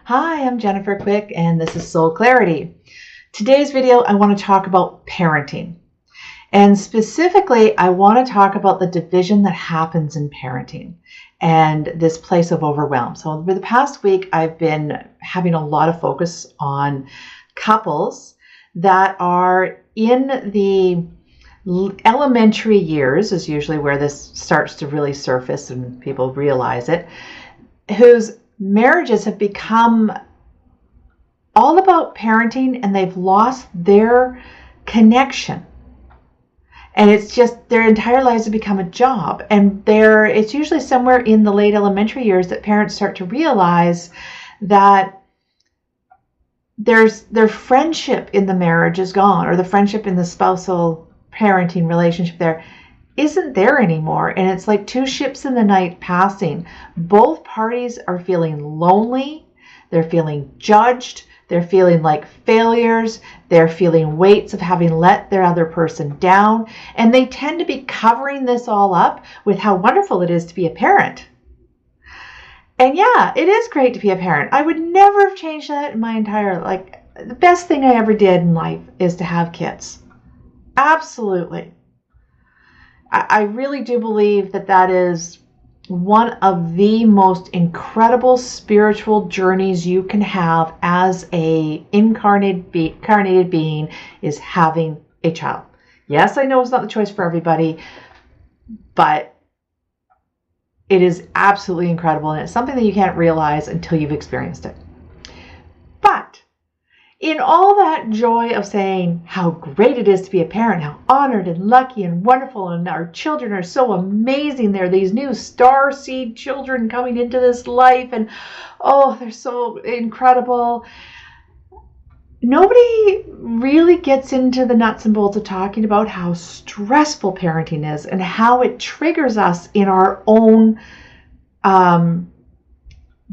Hi, I'm Jennifer Quick, and this is Soul Clarity. Today's video, I want to talk about parenting. And specifically, I want to talk about the division that happens in parenting and this place of overwhelm. So over the past week, I've been having a lot of focus on couples that are in the elementary years, is usually where this starts to really surface and people realize it, whose marriages have become all about parenting and they've lost their connection. And it's just their entire lives have become a job. And it's usually somewhere in the late elementary years that parents start to realize that their friendship in the marriage is gone, or the friendship in the spousal parenting relationship there isn't there anymore. And it's like two ships in the night passing. Both parties are feeling lonely. They're feeling judged. They're feeling like failures. They're feeling weights of having let their other person down. And they tend to be covering this all up with how wonderful it is to be a parent. And yeah, it is great to be a parent. I would never have changed that in my entire life. The best thing I ever did in life is to have kids. Absolutely. I really do believe that is one of the most incredible spiritual journeys you can have as a incarnated being, is having a child. Yes, I know it's not the choice for everybody, but it is absolutely incredible, and it's something that you can't realize until you've experienced it. But in all that joy of saying how great it is to be a parent, how honored and lucky and wonderful, and our children are so amazing. They're these new star seed children coming into this life, and oh, they're so incredible. Nobody really gets into the nuts and bolts of talking about how stressful parenting is and how it triggers us in our own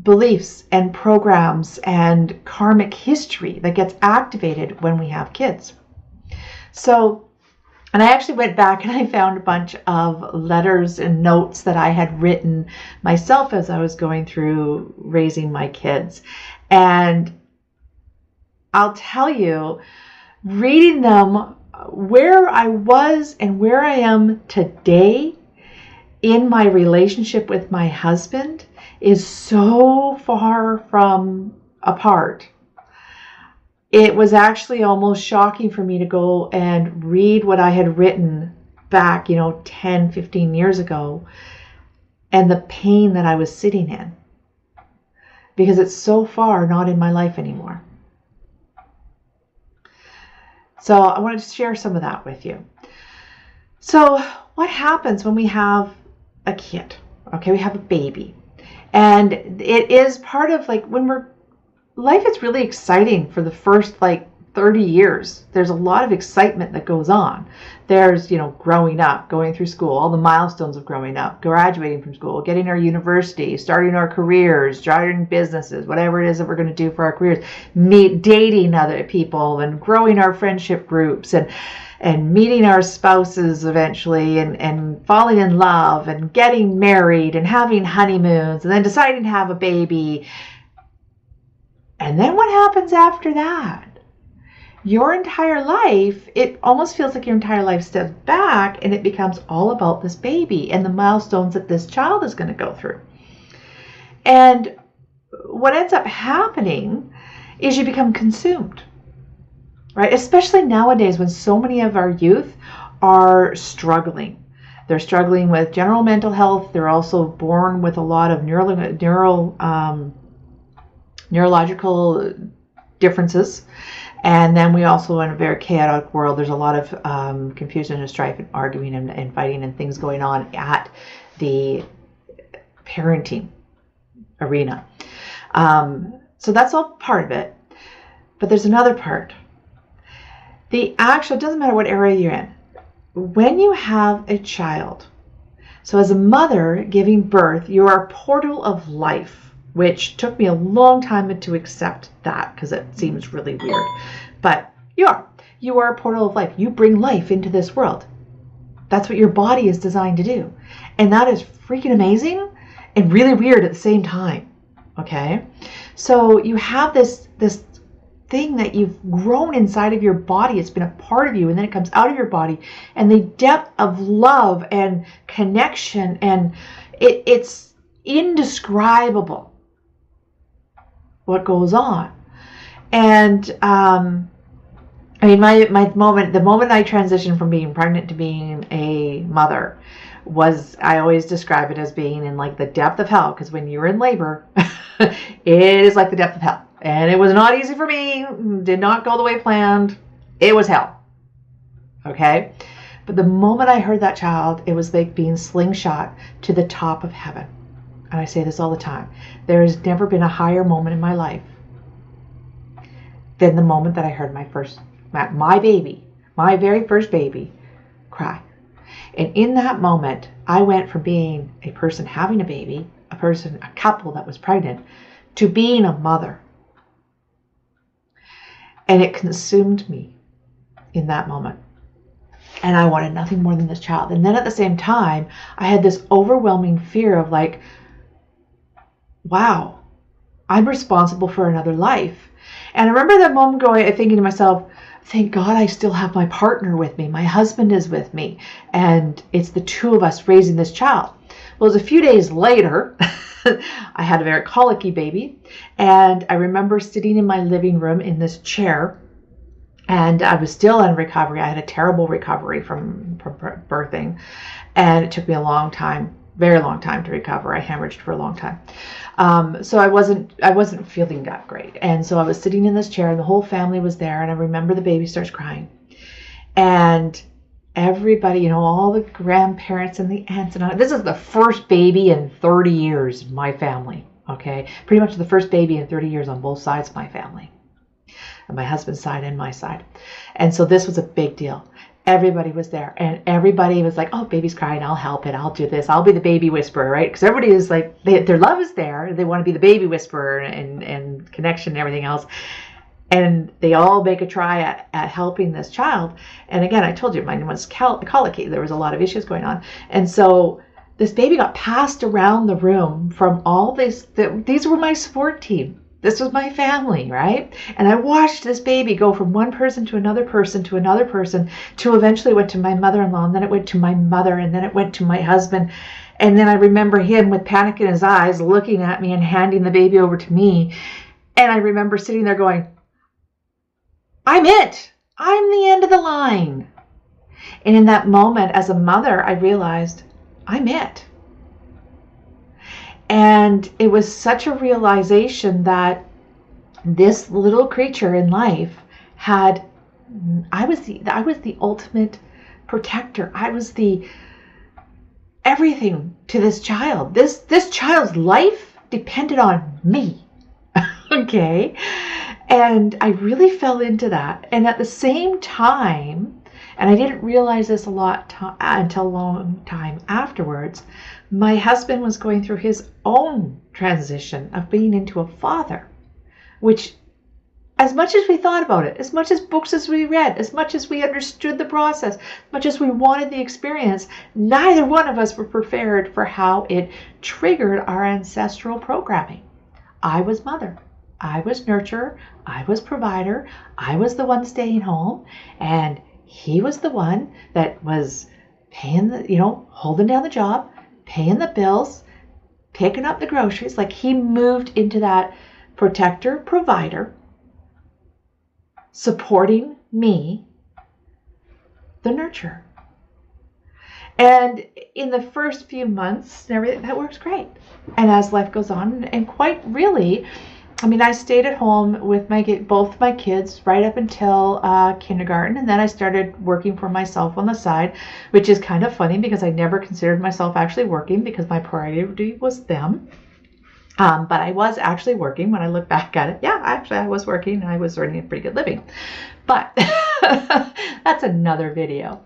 beliefs and programs and karmic history that gets activated when we have kids. So, and I actually went back and I found a bunch of letters and notes that I had written myself as I was going through raising my kids. And I'll tell you, reading them, where I was and where I am today in my relationship with my husband is so far from apart. It was actually almost shocking for me to go and read what I had written back, 10, 15 years ago, and the pain that I was sitting in, because it's so far not in my life anymore. So I wanted to share some of that with you. So what happens when we have a kid? Okay, we have a baby. And it is part of life is really exciting for the first 30 years. There's a lot of excitement that goes on. There's, growing up, going through school, all the milestones of growing up, graduating from school, getting our university, starting our careers, starting businesses, whatever it is that we're going to do for our careers, dating other people and growing our friendship groups and meeting our spouses eventually and falling in love and getting married and having honeymoons and then deciding to have a baby. And then what happens after that? Your entire life, it almost feels like your entire life steps back and it becomes all about this baby and the milestones that this child is going to go through. And what ends up happening is you become consumed. Right? Especially nowadays when so many of our youth are struggling. They're struggling with general mental health. They're also born with a lot of neurological differences. And then we also, in a very chaotic world, there's a lot of confusion and strife and arguing and fighting and things going on at the parenting arena. So that's all part of it. But there's another part. It doesn't matter what area you're in. When you have a child, so as a mother giving birth, you are a portal of life, which took me a long time to accept that because it seems really weird. But you are a portal of life. You bring life into this world. That's what your body is designed to do. And that is freaking amazing and really weird at the same time. Okay? So you have this thing that you've grown inside of your body. It's been a part of you, and then it comes out of your body, and the depth of love and connection, and it's indescribable what goes on. And I mean, the moment I transitioned from being pregnant to being a mother was, I always describe it as being in like the depth of hell, because when you're in labor, it is like the depth of hell. And it was not easy for me, did not go the way planned. It was hell. Okay? But the moment I heard that child, it was like being slingshot to the top of heaven. And I say this all the time. There has never been a higher moment in my life than the moment that I heard my baby, my very first baby, cry. And in that moment, I went from being a person having a baby, a couple that was pregnant, to being a mother. And it consumed me in that moment. And I wanted nothing more than this child. And then at the same time, I had this overwhelming fear of like, wow, I'm responsible for another life. And I remember that moment thinking to myself, thank God I still have my partner with me. My husband is with me. And it's the two of us raising this child. Well, it was a few days later, I had a very colicky baby. And I remember sitting in my living room in this chair. And I was still in recovery. I had a terrible recovery from birthing. And it took me a long time, very long time to recover. I hemorrhaged for a long time. So I wasn't feeling that great. And so I was sitting in this chair and the whole family was there. And I remember the baby starts crying. And everybody, all the grandparents and the aunts and this is the first baby in 30 years in my family. Okay. Pretty much the first baby in 30 years on both sides of my family. On my husband's side and my side. And so this was a big deal. Everybody was there, and everybody was like, oh, baby's crying, I'll help it, I'll do this, I'll be the baby whisperer, right? Because everybody is like, their love is there, they want to be the baby whisperer and connection and everything else. And they all make a try at helping this child. And again, I told you, mine was colicky. There was a lot of issues going on. And so this baby got passed around the room from all this. These were my support team. This was my family, right? And I watched this baby go from one person to another person to another person to eventually went to my mother-in-law, and then it went to my mother, and then it went to my husband. And then I remember him with panic in his eyes looking at me and handing the baby over to me. And I remember sitting there going, I'm it. I'm the end of the line. And in that moment, as a mother, I realized I'm it. And it was such a realization that this little creature in life I was the ultimate protector. I was the everything to this child. This child's life depended on me. Okay. And I really fell into that. And at the same time, and I didn't realize this until a long time afterwards, my husband was going through his own transition of being into a father, which, as much as we thought about it, as much as books as we read, as much as we understood the process, as much as we wanted the experience, neither one of us were prepared for how it triggered our ancestral programming. I was mother. I was nurturer. I was provider. I was the one staying home. And he was the one that was paying holding down the job, paying the bills, picking up the groceries. Like, he moved into that protector, provider, supporting me, the nurturer. And in the first few months, everything that works great. And as life goes on, and quite really, I stayed at home with both my kids right up until kindergarten, and then I started working for myself on the side, which is kind of funny because I never considered myself actually working because my priority was them. But I was actually working when I look back at it. Yeah, actually I was working and I was earning a pretty good living. But that's another video.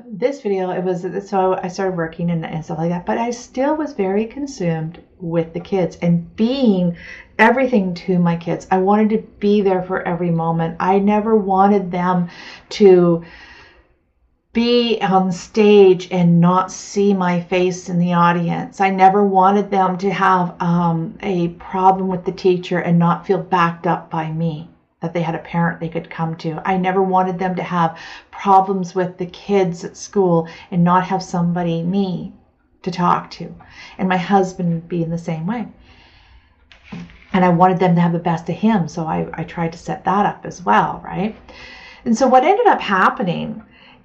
This video, so I started working and stuff like that, but I still was very consumed with the kids and being everything to my kids. I wanted to be there for every moment. I never wanted them to be on stage and not see my face in the audience. I never wanted them to have a problem with the teacher and not feel backed up by me, that they had a parent they could come to. I never wanted them to have problems with the kids at school and not have somebody, me, to talk to. And my husband being the same way. And I wanted them to have the best of him, so I tried to set that up as well, right? And so what ended up happening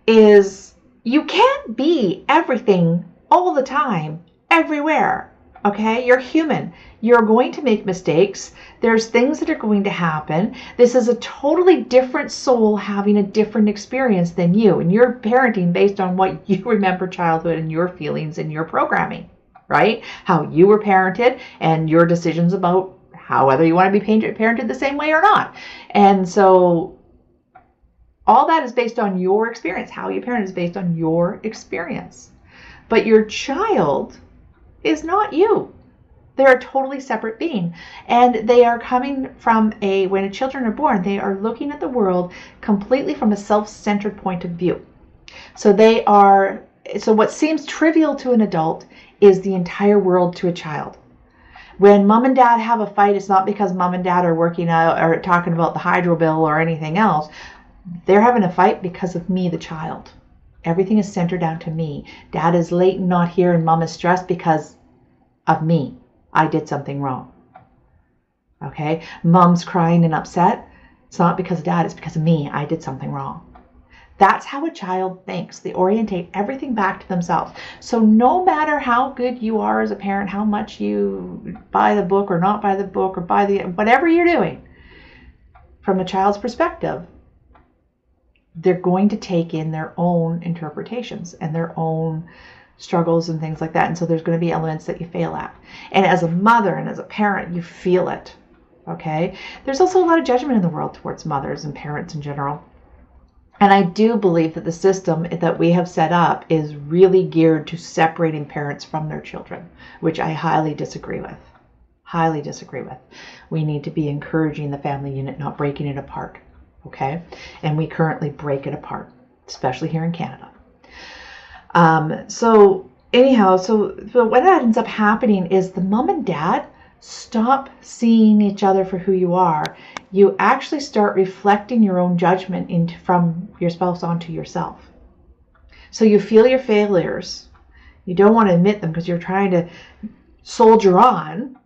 is you can't be everything all the time, everywhere, okay? You're human. You're going to make mistakes. There's things that are going to happen. This is a totally different soul having a different experience than you, and you're parenting based on what you remember childhood and your feelings and your programming, right? How you were parented and your decisions about how whether you want to be parented the same way or not. And so all that is based on your experience. How you parent is based on your experience. But your child is not you. They're a totally separate being. And they are coming from when children are born, they are looking at the world completely from a self-centered point of view. So what seems trivial to an adult is the entire world to a child. When mom and dad have a fight, it's not because mom and dad are working out or talking about the hydro bill or anything else. They're having a fight because of me, the child. Everything is centered down to me. Dad is late and not here, and mom is stressed because of me. I did something wrong. Okay? Mom's crying and upset. It's not because of dad, it's because of me. I did something wrong. That's how a child thinks. They orientate everything back to themselves. So no matter how good you are as a parent, how much you buy the book or not buy the book or whatever you're doing, from a child's perspective, they're going to take in their own interpretations and their own struggles and things like that. And so there's going to be elements that you fail at. And as a mother and as a parent, you feel it. Okay? There's also a lot of judgment in the world towards mothers and parents in general. And I do believe that the system that we have set up is really geared to separating parents from their children, which I highly disagree with. Highly disagree with. We need to be encouraging the family unit, not breaking it apart. Okay? And we currently break it apart, especially here in Canada. So what ends up happening is the mom and dad stop seeing each other for who you are. You actually start reflecting your own judgment from your spouse onto yourself. So you feel your failures. You don't want to admit them because you're trying to soldier on,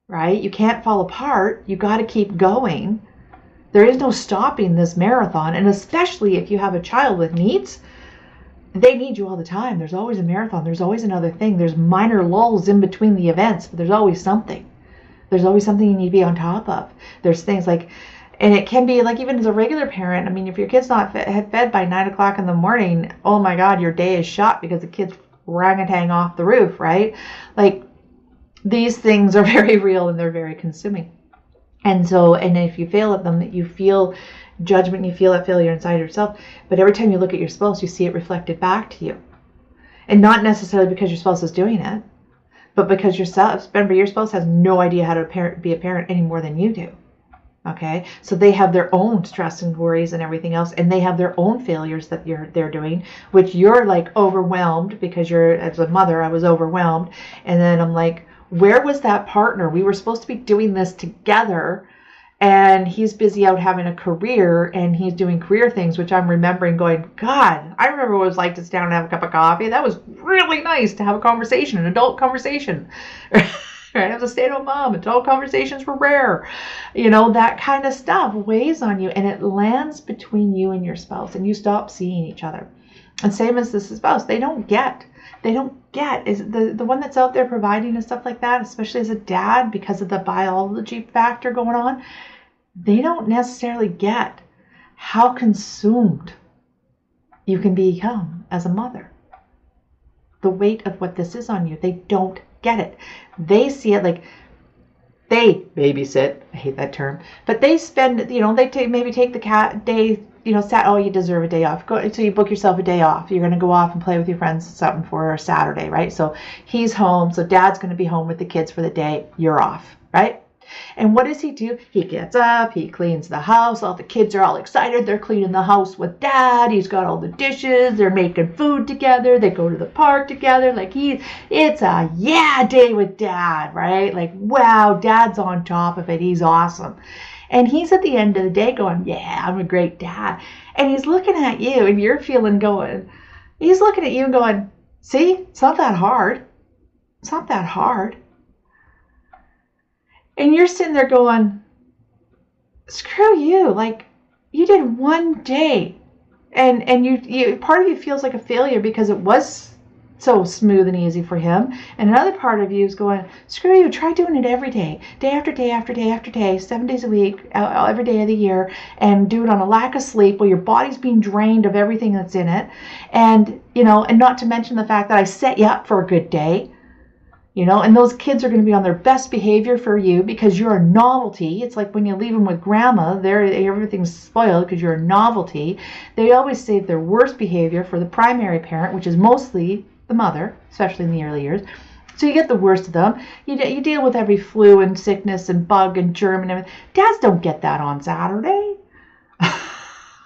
right? You can't fall apart. You got to keep going. There is no stopping this marathon. And especially if you have a child with needs, they need you all the time. There's always a marathon. There's always another thing. There's minor lulls in between the events, but there's always something. There's always something you need to be on top of. There's things like, and it can be like even as a regular parent, I mean, if your kid's not fed by 9 o'clock in the morning, oh my God, your day is shot because the kid's orangutan off the roof, right? Like these things are very real and they're very consuming. And so, and if you fail at them, you feel judgment, you feel that failure inside yourself. But every time you look at your spouse, you see it reflected back to you. And not necessarily because your spouse is doing it, but because your spouse has no idea how to be a parent any more than you do. Okay? So they have their own stress and worries and everything else, and they have their own failures that they're doing, which you're like overwhelmed because as a mother, I was overwhelmed. And then I'm like, where was that partner? We were supposed to be doing this together. And he's busy out having a career and he's doing career things, which I'm remembering going, God, I remember what it was like to sit down and have a cup of coffee. That was really nice to have a conversation, an adult conversation. Right? I was a stay-at-home mom. Adult conversations were rare. You know, that kind of stuff weighs on you and it lands between you and your spouse and you stop seeing each other. And same as this spouse, they don't get is the one that's out there providing and stuff like that, especially as a dad, because of the biology factor going on, they don't necessarily get how consumed you can become as a mother. The weight of what this is on you, they don't get it. They see it like they babysit. I hate that term, but they spend, they maybe take the cat day, you deserve a day off. So you book yourself a day off. You're going to go off and play with your friends something for a Saturday, right? So he's home. So dad's going to be home with the kids for the day. You're off, right? And what does he do? He gets up, he cleans the house. All the kids are all excited. They're cleaning the house with dad. He's got all the dishes. They're making food together. They go to the park together. Like it's a day with dad, right? Like, wow, dad's on top of it. He's awesome. And he's at the end of the day going, yeah, I'm a great dad. And he's looking at you and you're he's looking at you and going, see, it's not that hard. It's not that hard. And you're sitting there going, screw you. Like, you did one day. And you part of you feels like a failure because it was so smooth and easy for him. And another part of you is going, screw you, try doing it every day. Day after day after day after day, 7 days a week, every day of the year. And do it on a lack of sleep while your body's being drained of everything that's in it. And, and not to mention the fact that I set you up for a good day. And those kids are going to be on their best behavior for you because you're a novelty. It's like when you leave them with grandma, everything's spoiled because you're a novelty. They always save their worst behavior for the primary parent, which is mostly the mother, especially in the early years. So you get the worst of them. You deal with every flu and sickness and bug and germ and everything. Dads don't get that on Saturday.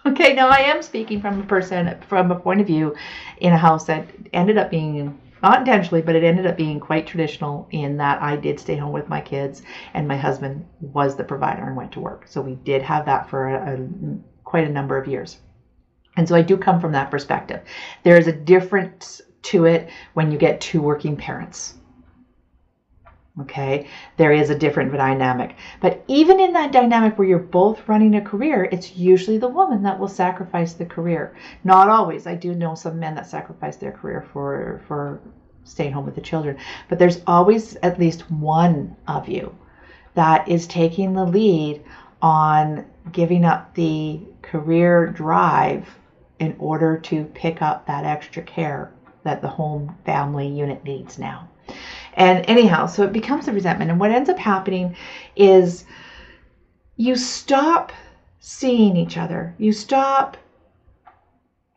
Okay, now I am speaking from a point of view in a house that ended up being, not intentionally, but it ended up being quite traditional in that I did stay home with my kids and my husband was the provider and went to work. So we did have that for quite a number of years. And so I do come from that perspective. There is a difference to it when you get two working parents. Okay, there is a different dynamic. But even in that dynamic where you're both running a career, it's usually the woman that will sacrifice the career. Not always. I do know some men that sacrifice their career for staying home with the children. But there's always at least one of you that is taking the lead on giving up the career drive in order to pick up that extra care that the home family unit needs now. And anyhow, so it becomes a resentment. And what ends up happening is you stop seeing each other. You stop.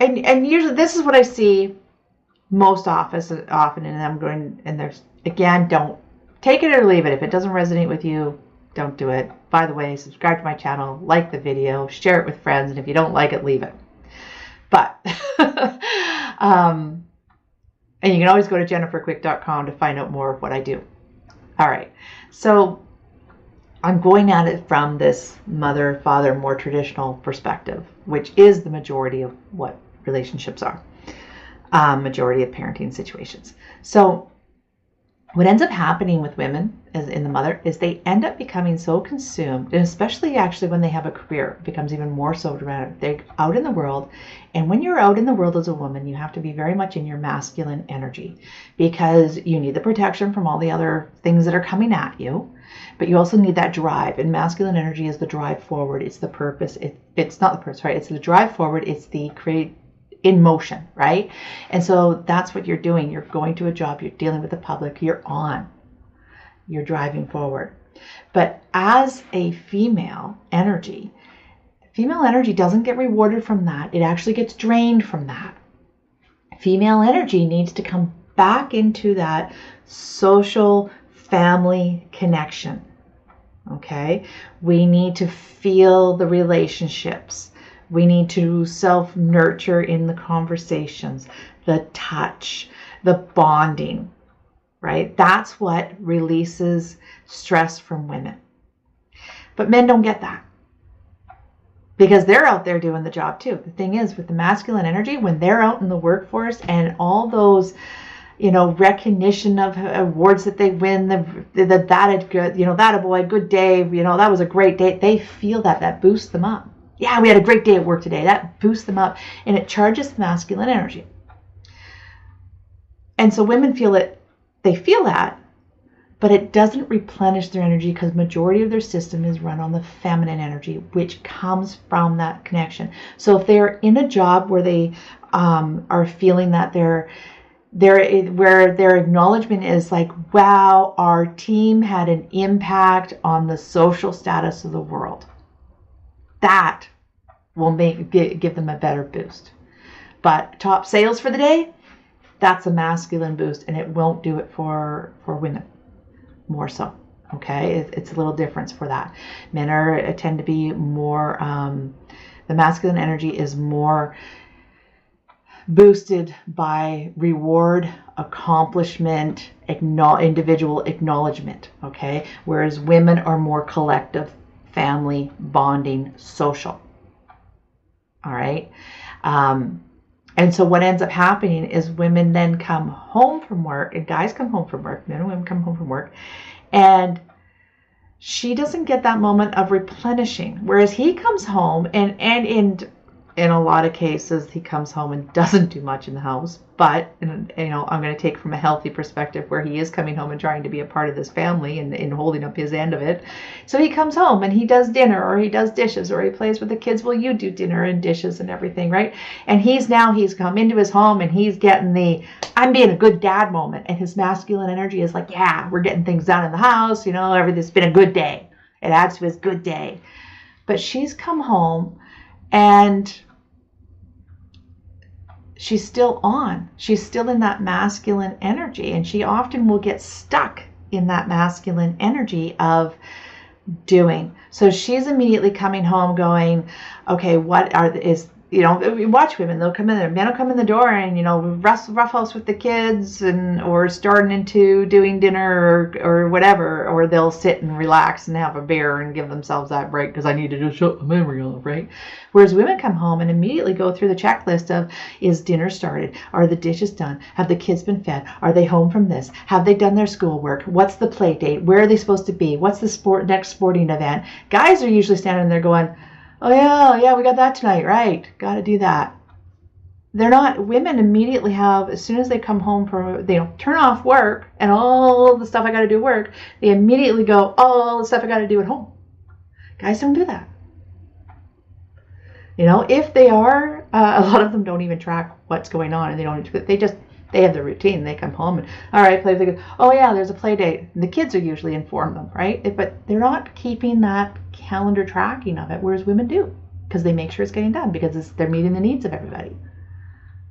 And usually this is what I see most often. And I'm going, and there's, again, don't take it or leave it. If it doesn't resonate with you, don't do it. By the way, subscribe to my channel, like the video, share it with friends. And if you don't like it, leave it. But, and you can always go to jenniferquick.com to find out more of what I do. All right. So I'm going at it from this mother, father, more traditional perspective, which is the majority of what relationships are, majority of parenting situations. So what ends up happening with women as in the mother is they end up becoming so consumed, and especially actually when they have a career, it becomes even more so dramatic. They're out in the world. And when you're out in the world as a woman, you have to be very much in your masculine energy because you need the protection from all the other things that are coming at you. But you also need that drive. And masculine energy is the drive forward. It's the purpose. It's not the purpose, right? It's the drive forward. It's the create in motion, right? And so that's what you're doing. You're going to a job. You're dealing with the public. You're on. You're driving forward. But as a female energy doesn't get rewarded from that. It actually gets drained from that. Female energy needs to come back into that social family connection. Okay? We need to feel the relationships. We need to self-nurture in the conversations, the touch, the bonding, right? That's what releases stress from women. But men don't get that because they're out there doing the job too. The thing is, with the masculine energy, when they're out in the workforce and all those, recognition of awards that they win, that good, that a boy, good day, that was a great day. They feel that boosts them up. Yeah, we had a great day at work today. That boosts them up and it charges masculine energy. And so women feel it, they feel that, but it doesn't replenish their energy because majority of their system is run on the feminine energy, which comes from that connection. So if they're in a job where they are feeling that where their acknowledgement is like, wow, our team had an impact on the social status of the world, that will give them a better boost. But top sales for the day, that's a masculine boost, and it won't do it for women more so. Okay, it's a little difference for that. Men tend to be more, the masculine energy is more boosted by reward, accomplishment, individual acknowledgement. Okay, whereas women are more collective, family, bonding, social. All right. And so what ends up happening is women then come home from work, and guys come home from work, men and women come home from work, and she doesn't get that moment of replenishing. Whereas he comes home, and in a lot of cases, he comes home and doesn't do much in the house. But, I'm going to take from a healthy perspective where he is coming home and trying to be a part of this family and holding up his end of it. So he comes home and he does dinner, or he does dishes, or he plays with the kids. Well, you do dinner and dishes and everything, right? And he's come into his home and he's getting the I'm being a good dad moment. And his masculine energy is like, yeah, we're getting things done in the house. Everything's been a good day. It adds to his good day. But she's come home and she's still on. She's still in that masculine energy, and she often will get stuck in that masculine energy of doing. So she's immediately coming home going, okay, we watch women, they'll come in there, men will come in the door and, rough house with the kids or starting into doing dinner or whatever, or they'll sit and relax and have a beer and give themselves that break because I need to just shut my memory off, right? Whereas women come home and immediately go through the checklist of, is dinner started? Are the dishes done? Have the kids been fed? Are they home from this? Have they done their schoolwork? What's the play date? Where are they supposed to be? What's the next sporting event? Guys are usually standing there going, oh yeah, we got that tonight, right? Got to do that. They're not. Women immediately have, as soon as they come home they turn off work and all the stuff I got to do at work, they immediately go, oh, all the stuff I got to do at home. Guys don't do that. If they are, a lot of them don't even track what's going on, and they have their routine. They come home and, all right, play with the kids. Oh yeah, there's a play date. And the kids are usually inform them, right? But they're not keeping that calendar tracking of it, whereas women do, because they make sure it's getting done, because they're meeting the needs of everybody,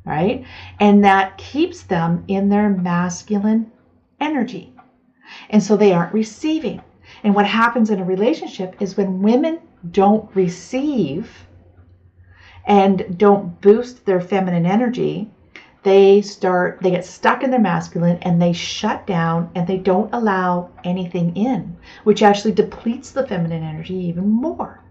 right? And that keeps them in their masculine energy. And so they aren't receiving. And what happens in a relationship is when women don't receive and don't boost their feminine energy, they get stuck in their masculine and they shut down and they don't allow anything in, which actually depletes the feminine energy even more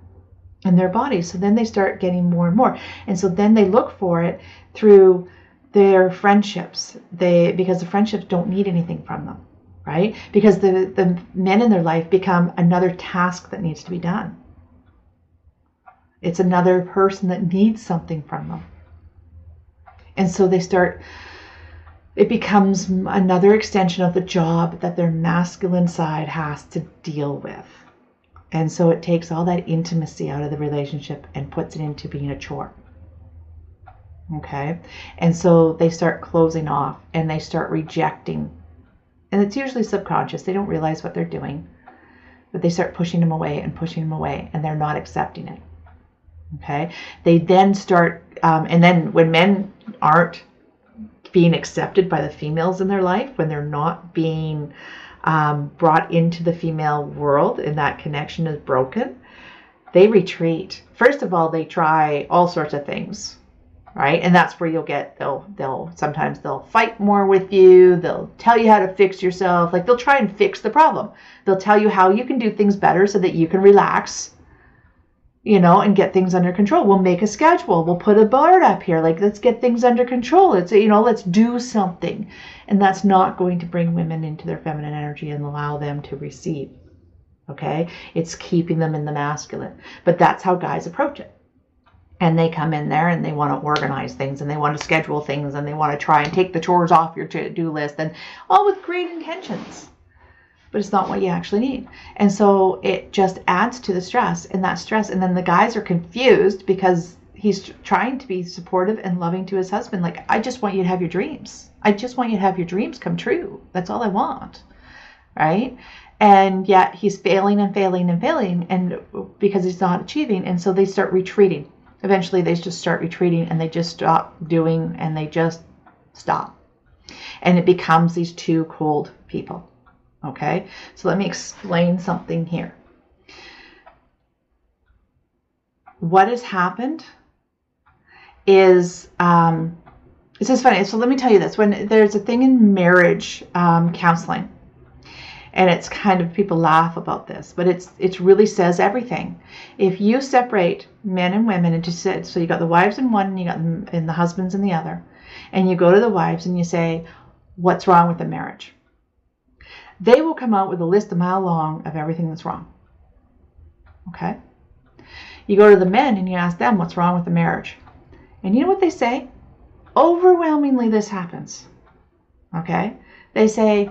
in their bodies. So then they start getting more and more. And so then they look for it through their friendships, because the friendships don't need anything from them, right? Because the men in their life become another task that needs to be done. It's another person that needs something from them. And so it becomes another extension of the job that their masculine side has to deal with. And so it takes all that intimacy out of the relationship and puts it into being a chore. Okay? And so they start closing off and they start rejecting. And it's usually subconscious. They don't realize what they're doing. But they start pushing them away, and they're not accepting it. Okay? They then start, and then when men aren't being accepted by the females in their life, when they're not being brought into the female world and that connection is broken, they retreat. First of all, they try all sorts of things, right? And that's where sometimes they'll fight more with you. They'll tell you how to fix yourself. Like, they'll try and fix the problem. They'll tell you how you can do things better so that you can relax, and get things under control. We'll make a schedule. We'll put a board up here. Like, let's get things under control. Let's do something. And that's not going to bring women into their feminine energy and allow them to receive. Okay? It's keeping them in the masculine. But that's how guys approach it. And they come in there and they want to organize things and they want to schedule things and they want to try and take the chores off your to-do list, and all with great intentions. But it's not what you actually need. And so it just adds to the stress, and then the guys are confused because he's trying to be supportive and loving to his husband. Like, I just want you to have your dreams. I just want you to have your dreams come true. That's all I want. Right? And yet he's failing and because he's not achieving. And so they start retreating. Eventually they just start retreating and they just stop doing and they just stop. And it becomes these two cold people. Okay, so let me explain something here. What has happened is, this is funny. So let me tell you this. When there's a thing in marriage counseling, and it's kind of, people laugh about this, but it really says everything. If you separate men and women into, so you got the wives in one, and you got and the husbands in the other, and you go to the wives and you say, what's wrong with the marriage? They will come out with a list a mile long of everything that's wrong. Okay? You go to the men and you ask them what's wrong with the marriage. And you know what they say? Overwhelmingly, this happens. Okay? They say,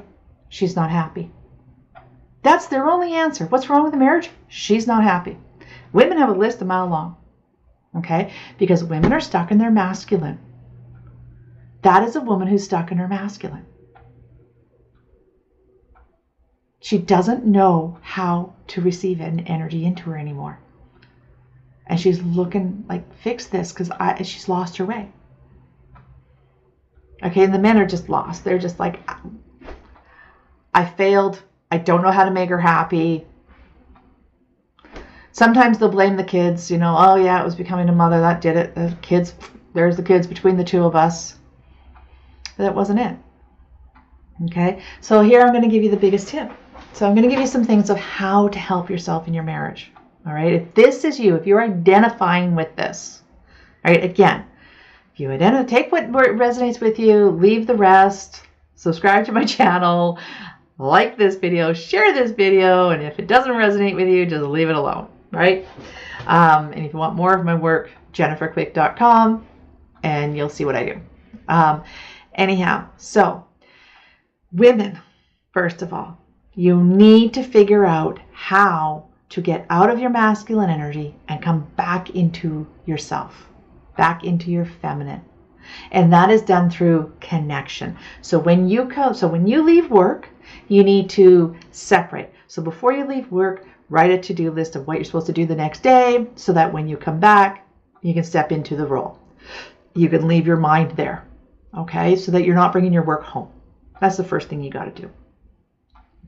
she's not happy. That's their only answer. What's wrong with the marriage? She's not happy. Women have a list a mile long. Okay? Because women are stuck in their masculine. That is a woman who's stuck in her masculine. She doesn't know how to receive an energy into her anymore. And she's looking like, fix this, because she's lost her way. Okay, and the men are just lost. They're just like, I failed. I don't know how to make her happy. Sometimes they'll blame the kids, oh yeah, it was becoming a mother that did it. The kids, there's the kids between the two of us. But that wasn't it. Okay, so here I'm going to give you the biggest tip. So I'm going to give you some things of how to help yourself in your marriage. All right, if this is you, if you're identifying with this, all right, again, if you take what resonates with you, leave the rest, subscribe to my channel, like this video, share this video, and if it doesn't resonate with you, just leave it alone, right? And if you want more of my work, jenniferquick.com, and you'll see what I do. Anyhow, so women, first of all, you need to figure out how to get out of your masculine energy and come back into yourself, back into your feminine. And that is done through connection. So when you leave work, you need to separate. So before you leave work, write a to-do list of what you're supposed to do the next day, so that when you come back, you can step into the role. You can leave your mind there, okay? So that you're not bringing your work home. That's the first thing you got to do.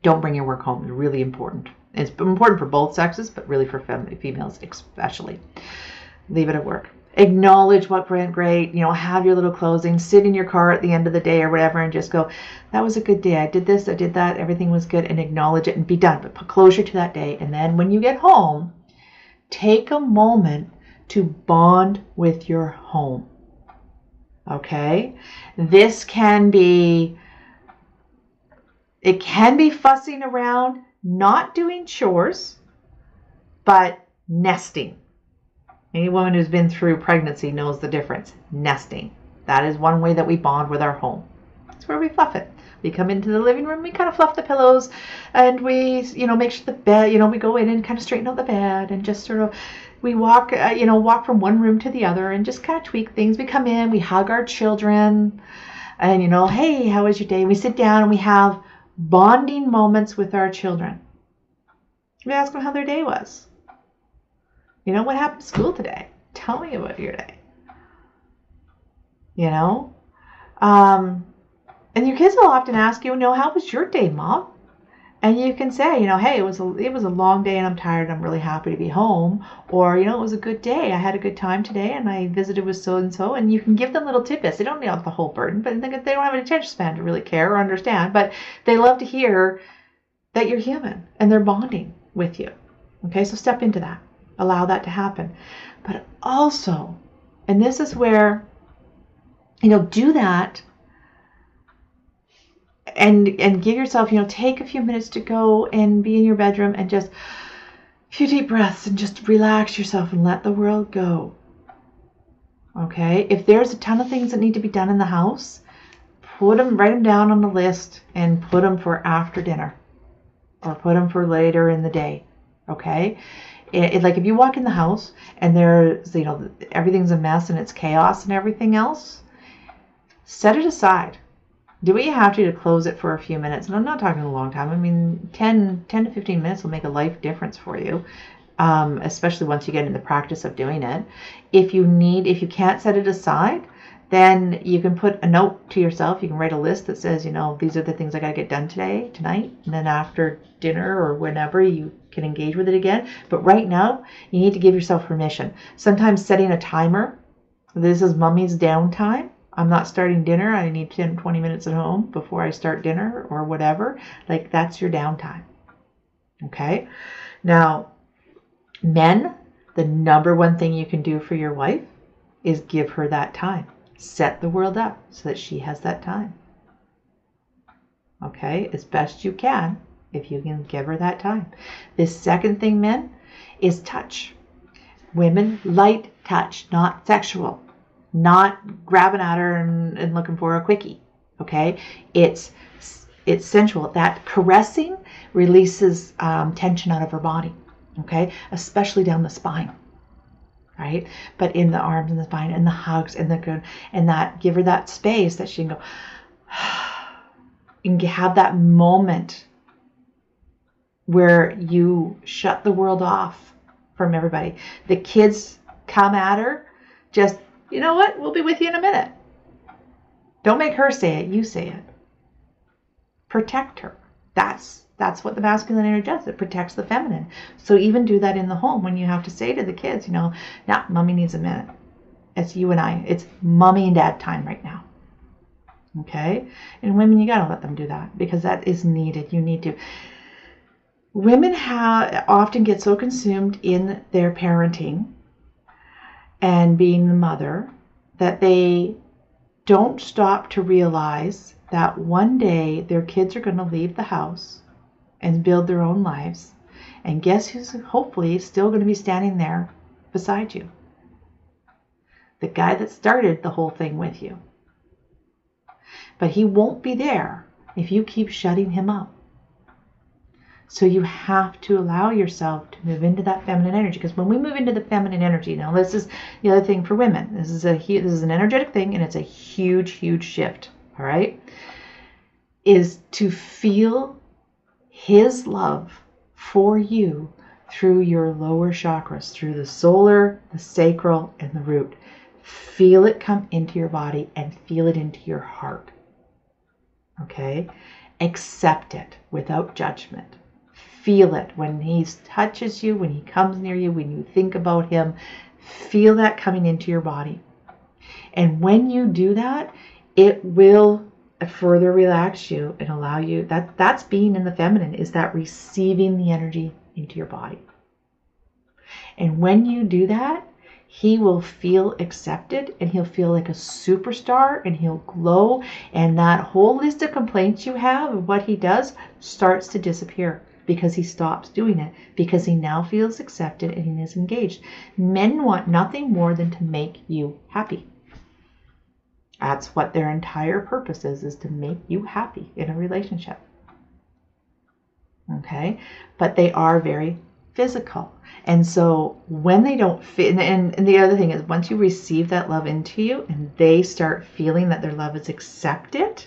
Don't bring your work home. It's really important. It's important for both sexes, but really for females especially. Leave it at work. Acknowledge what went great. Have your little closing. Sit in your car at the end of the day or whatever and just go, that was a good day. I did this, I did that. Everything was good, and acknowledge it and be done. But put closure to that day. And then when you get home, take a moment to bond with your home. Okay? This can be fussing around, not doing chores, but nesting. Any woman who's been through pregnancy knows the difference. Nesting. That is one way that we bond with our home. That's where we fluff it. We come into the living room, we kind of fluff the pillows, and we, make sure the bed, we go in and kind of straighten out the bed, and just sort of, we walk from one room to the other and just kind of tweak things. We come in, we hug our children, and, hey, how was your day? We sit down and we have bonding moments with our children. We ask them how their day was. What happened to school today? Tell me about your day. And your kids will often ask you, how was your day, Mom? And you can say, hey, it was a long day and I'm tired and I'm really happy to be home. Or, it was a good day. I had a good time today and I visited with so-and-so. And you can give them little tidbits. They don't need the whole burden, but they don't have an attention span to really care or understand. But they love to hear that you're human and they're bonding with you. Okay, so step into that. Allow that to happen. But also, and this is where, do that and give yourself, take a few minutes to go and be in your bedroom and just a few deep breaths and just relax yourself and let the world go. Okay? If there's a ton of things that need to be done in the house, write them down on the list and put them for after dinner or put them for later in the day. Okay? Like if you walk in the house and there's, everything's a mess and it's chaos and everything else, set it aside. Do what you have to close it for a few minutes. And I'm not talking a long time. I mean, 10 to 15 minutes will make a life difference for you, especially once you get in the practice of doing it. If you can't set it aside, then you can put a note to yourself. You can write a list that says, these are the things I got to get done tonight. And then after dinner or whenever, you can engage with it again. But right now, you need to give yourself permission. Sometimes setting a timer. This is mommy's downtime. I'm not starting dinner. I need 10, 20 minutes at home before I start dinner or whatever. Like, that's your downtime. Okay? Now, men, the number one thing you can do for your wife is give her that time. Set the world up so that she has that time. Okay? As best you can, if you can give her that time. The second thing, men, is touch. Women, light touch, not sexual. Not grabbing at her and looking for a quickie. Okay? It's sensual. That caressing releases tension out of her body. Okay? Especially down the spine. Right? But in the arms and the spine and the hugs and that give her that space that she can go and have that moment where you shut the world off from everybody. The kids come at her, just, you know what? We'll be with you in a minute. Don't make her say it. You say it. Protect her. That's what the masculine energy does. It protects the feminine. So even do that in the home when you have to say to the kids, nah, mommy needs a minute. It's you and I. It's mommy and dad time right now. Okay? And women, you got to let them do that because that is needed. You need to. Women often get so consumed in their parenting and being the mother that they don't stop to realize that one day their kids are going to leave the house and build their own lives. And guess who's hopefully still going to be standing there beside you? The guy that started the whole thing with you. But he won't be there if you keep shutting him up. So you have to allow yourself to move into that feminine energy. Because when we move into the feminine energy, now this is the other thing for women. This is an energetic thing, and it's a huge, huge shift. All right? Is to feel his love for you through your lower chakras, through the solar, the sacral, and the root. Feel it come into your body and feel it into your heart. Okay? Accept it without judgment. Feel it when he touches you, when he comes near you, when you think about him. Feel that coming into your body. And when you do that, it will further relax you and allow you, that's being in the feminine, is that receiving the energy into your body. And when you do that, he will feel accepted and he'll feel like a superstar and he'll glow, and that whole list of complaints you have of what he does starts to disappear because he stops doing it, because he now feels accepted and he is engaged. Men want nothing more than to make you happy. That's what their entire purpose is to make you happy in a relationship. Okay? But they are very physical. And so when they don't fit, and the other thing is, once you receive that love into you and they start feeling that their love is accepted,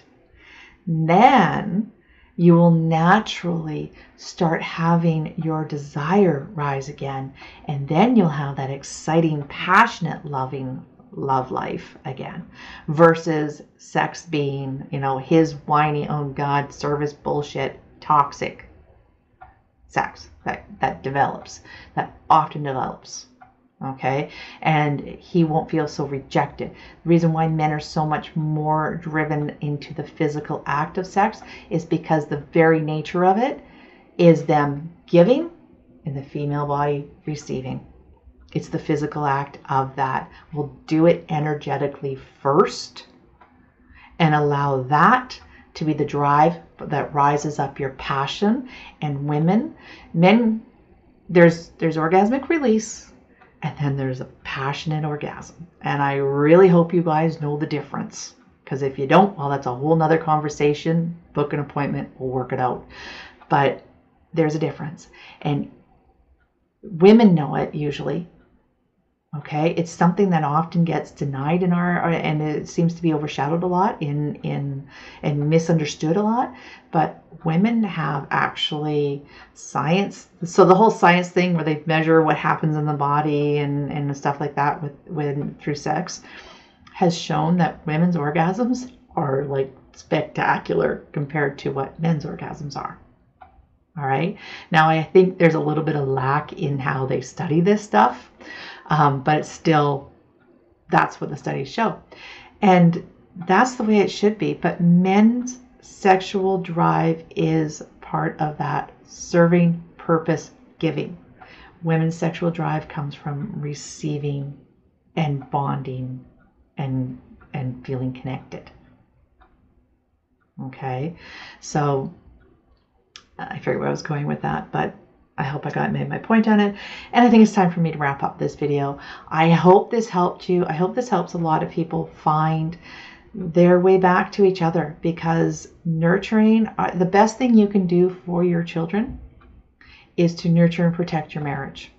then you will naturally start having your desire rise again. And then you'll have that exciting, passionate, loving love life again, versus sex being, his whiny, oh God, service bullshit, toxic sex that develops, that often develops. Okay? And he won't feel so rejected. The reason why men are so much more driven into the physical act of sex is because the very nature of it is them giving and the female body receiving. It's the physical act of that. We'll do it energetically first and allow that to be the drive that rises up your passion. And men, there's orgasmic release, and then there's a passionate orgasm. And I really hope you guys know the difference. Because if you don't, well, that's a whole nother conversation. Book an appointment, we'll work it out. But there's a difference. And women know it usually. Okay, it's something that often gets denied and it seems to be overshadowed a lot and misunderstood a lot. But women have actually science. So the whole science thing where they measure what happens in the body and stuff like that through sex has shown that women's orgasms are like spectacular compared to what men's orgasms are. All right. Now, I think there's a little bit of lack in how they study this stuff, but it's still, that's what the studies show. And that's the way it should be. But men's sexual drive is part of that serving, purpose, giving. Women's sexual drive comes from receiving and bonding and feeling connected. Okay. So I forget where I was going with that, but I hope I made my point on it. And I think it's time for me to wrap up this video. I hope this helped you. I hope this helps a lot of people find their way back to each other, because nurturing, the best thing you can do for your children is to nurture and protect your marriage.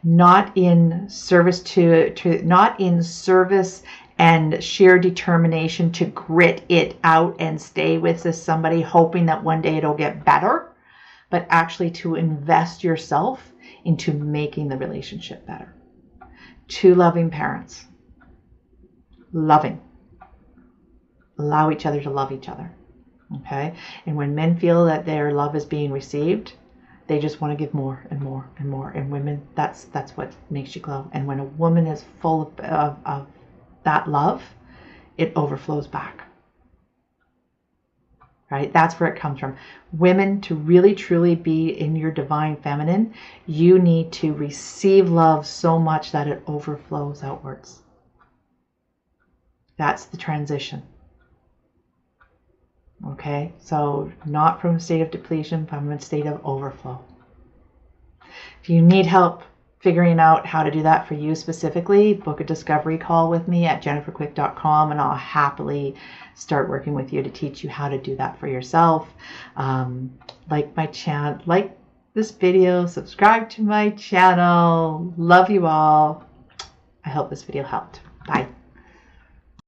Not in service not in service and sheer determination to grit it out and stay with this somebody hoping that one day it'll get better, but actually to invest yourself into making the relationship better. Two loving parents, loving, allow each other to love each other. Okay? And when men feel that their love is being received, they just want to give more and more and more. And women, that's what makes you glow. And when a woman is full of that love, it overflows back. Right? That's where it comes from. Women, to really truly be in your divine feminine, you need to receive love so much that it overflows outwards. That's the transition. Okay? So not from a state of depletion, but from a state of overflow. If you need help figuring out how to do that for you specifically, book a discovery call with me at jenniferquick.com, and I'll happily start working with you to teach you how to do that for yourself. Like my channel, like this video, subscribe to my channel. Love you all. I hope this video helped. Bye.